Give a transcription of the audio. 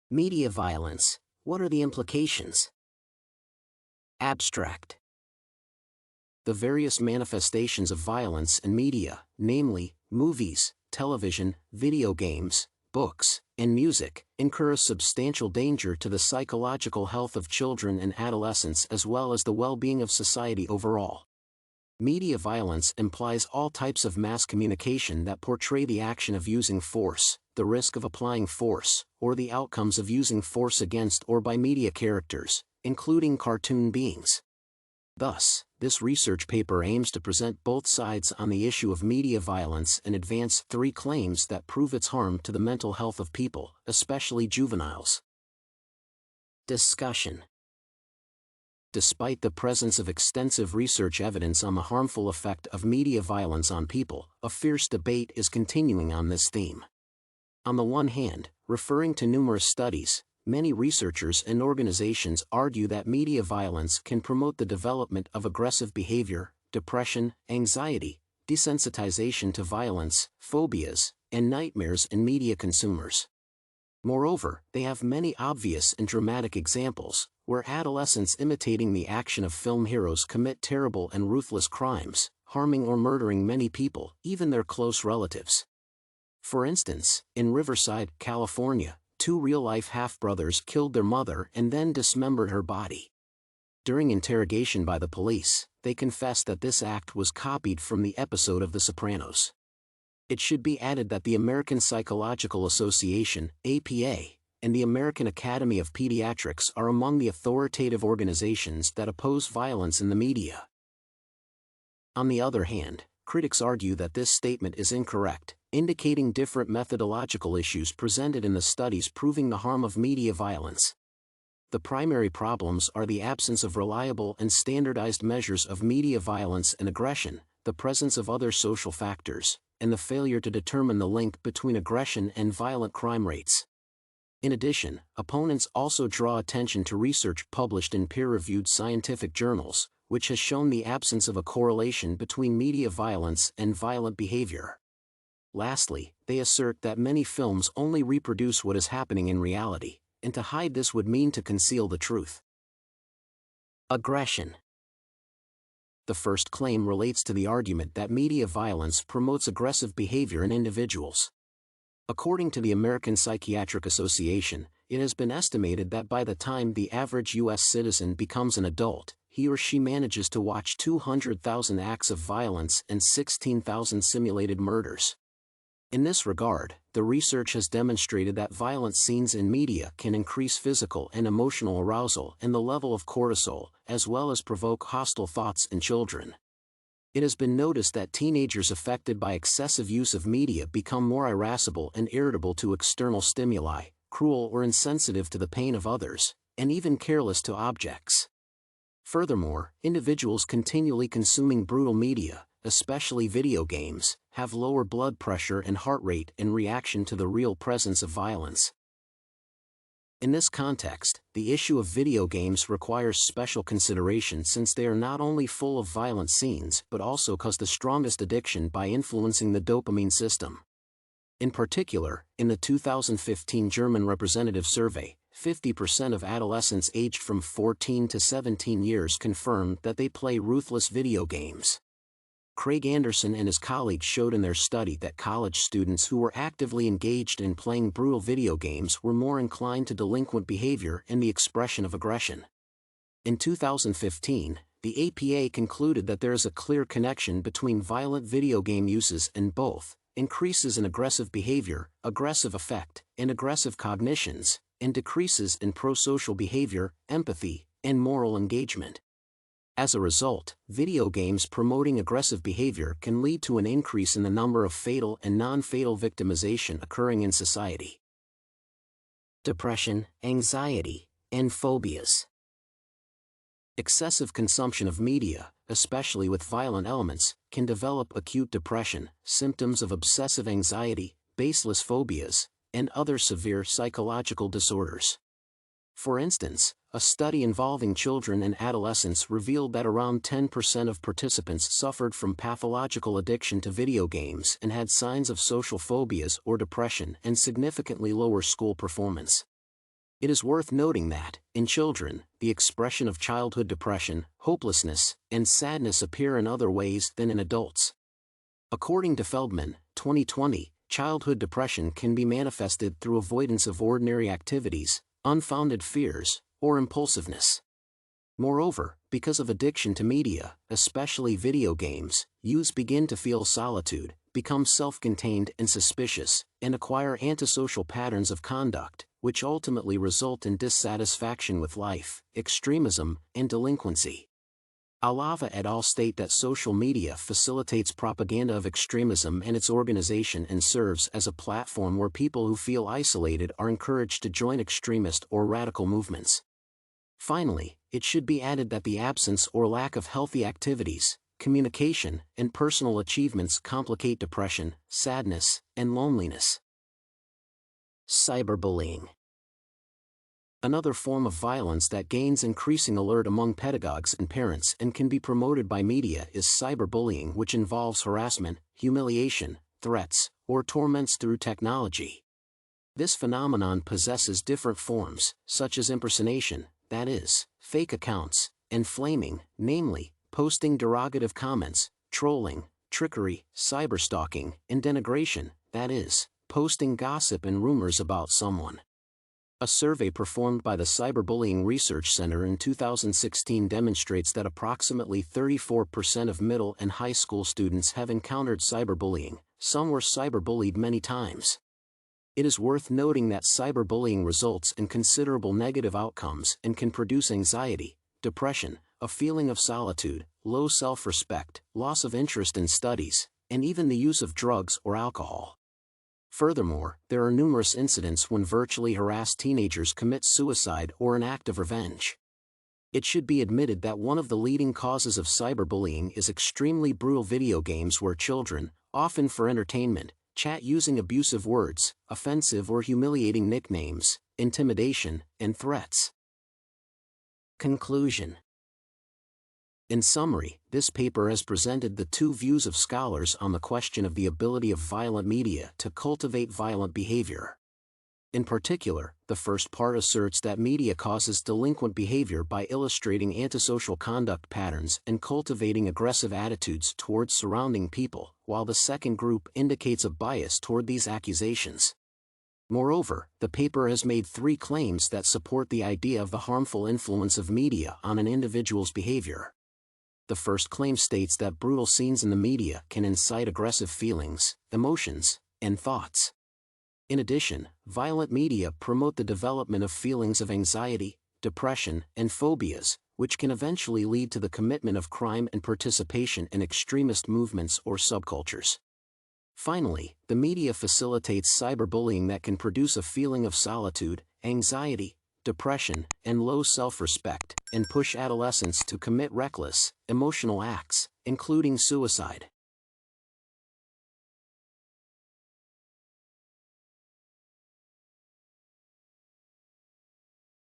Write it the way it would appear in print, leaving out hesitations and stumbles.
Media violence, what are the implications? Abstract. The various manifestations of violence in media, namely, movies, television, video games, books, and music, incur a substantial danger to the psychological health of children and adolescents as well as the well-being of society overall. Media violence implies all types of mass communication that portray the action of using force, the risk of applying force, or the outcomes of using force against or by media characters, including cartoon beings. Thus, this research paper aims to present both sides on the issue of media violence and advance 3 claims that prove its harm to the mental health of people, especially juveniles. Discussion. Despite the presence of extensive research evidence on the harmful effect of media violence on people, a fierce debate is continuing on this theme. On the one hand, referring to numerous studies, many researchers and organizations argue that media violence can promote the development of aggressive behavior, depression, anxiety, desensitization to violence, phobias, and nightmares in media consumers. Moreover, they have many obvious and dramatic examples, where adolescents imitating the action of film heroes commit terrible and ruthless crimes, harming or murdering many people, even their close relatives. For instance, in Riverside, California, 2 real-life half-brothers killed their mother and then dismembered her body. During interrogation by the police, they confessed that this act was copied from the episode of The Sopranos. It should be added that the American Psychological Association, APA, and the American Academy of Pediatrics are among the authoritative organizations that oppose violence in the media. On the other hand, critics argue that this statement is incorrect, indicating different methodological issues presented in the studies proving the harm of media violence. The primary problems are the absence of reliable and standardized measures of media violence and aggression, the presence of other social factors, and the failure to determine the link between aggression and violent crime rates. In addition, opponents also draw attention to research published in peer-reviewed scientific journals, which has shown the absence of a correlation between media violence and violent behavior. Lastly, they assert that many films only reproduce what is happening in reality, and to hide this would mean to conceal the truth. Aggression. The first claim relates to the argument that media violence promotes aggressive behavior in individuals. According to the American Psychiatric Association, it has been estimated that by the time the average U.S. citizen becomes an adult, he or she manages to watch 200,000 acts of violence and 16,000 simulated murders. In this regard, the research has demonstrated that violent scenes in media can increase physical and emotional arousal and the level of cortisol, as well as provoke hostile thoughts in children. It has been noticed that teenagers affected by excessive use of media become more irascible and irritable to external stimuli, cruel or insensitive to the pain of others, and even careless to objects. Furthermore, individuals continually consuming brutal media, especially video games, have lower blood pressure and heart rate in reaction to the real presence of violence. In this context, the issue of video games requires special consideration since they are not only full of violent scenes but also cause the strongest addiction by influencing the dopamine system. In particular, in the 2015 German representative survey, 50% of adolescents aged from 14 to 17 years confirmed that they play ruthless video games. Craig Anderson and his colleagues showed in their study that college students who were actively engaged in playing brutal video games were more inclined to delinquent behavior and the expression of aggression. In 2015, the APA concluded that there is a clear connection between violent video game uses and both increases in aggressive behavior, aggressive affect, and aggressive cognitions, and decreases in prosocial behavior, empathy, and moral engagement. As a result, video games promoting aggressive behavior can lead to an increase in the number of fatal and non-fatal victimization occurring in society. Depression, anxiety, and phobias. Excessive consumption of media, especially with violent elements, can develop acute depression, symptoms of obsessive anxiety, baseless phobias, and other severe psychological disorders. For instance, a study involving children and adolescents revealed that around 10% of participants suffered from pathological addiction to video games and had signs of social phobias or depression and significantly lower school performance. It is worth noting that, in children, the expression of childhood depression, hopelessness, and sadness appear in other ways than in adults. According to Feldman, 2020, childhood depression can be manifested through avoidance of ordinary activities, unfounded fears, or impulsiveness. Moreover, because of addiction to media, especially video games, youths begin to feel solitude, become self-contained and suspicious, and acquire antisocial patterns of conduct, which ultimately result in dissatisfaction with life, extremism, and delinquency. Alava et al. State that social media facilitates propaganda of extremism and its organization and serves as a platform where people who feel isolated are encouraged to join extremist or radical movements. Finally, it should be added that the absence or lack of healthy activities, communication, and personal achievements complicate depression, sadness, and loneliness. Cyberbullying. Another form of violence that gains increasing alert among pedagogues and parents and can be promoted by media is cyberbullying, which involves harassment, humiliation, threats, or torments through technology. This phenomenon possesses different forms, such as impersonation, that is, fake accounts, and flaming, namely, posting derogative comments, trolling, trickery, cyberstalking, and denigration, that is, posting gossip and rumors about someone. A survey performed by the Cyberbullying Research Center in 2016 demonstrates that approximately 34% of middle and high school students have encountered cyberbullying. Some were cyberbullied many times. It is worth noting that cyberbullying results in considerable negative outcomes and can produce anxiety, depression, a feeling of solitude, low self-respect, loss of interest in studies, and even the use of drugs or alcohol. Furthermore, there are numerous incidents when virtually harassed teenagers commit suicide or an act of revenge. It should be admitted that one of the leading causes of cyberbullying is extremely brutal video games where children, often for entertainment, chat using abusive words, offensive or humiliating nicknames, intimidation, and threats. Conclusion. In summary, this paper has presented the two views of scholars on the question of the ability of violent media to cultivate violent behavior. In particular, the first part asserts that media causes delinquent behavior by illustrating antisocial conduct patterns and cultivating aggressive attitudes towards surrounding people, while the second group indicates a bias toward these accusations. Moreover, the paper has made three claims that support the idea of the harmful influence of media on an individual's behavior. The first claim states that brutal scenes in the media can incite aggressive feelings, emotions, and thoughts. In addition, violent media promote the development of feelings of anxiety, depression, and phobias, which can eventually lead to the commitment of crime and participation in extremist movements or subcultures. Finally, the media facilitates cyberbullying that can produce a feeling of solitude, anxiety, depression, and low self-respect, and push adolescents to commit reckless, emotional acts, including suicide.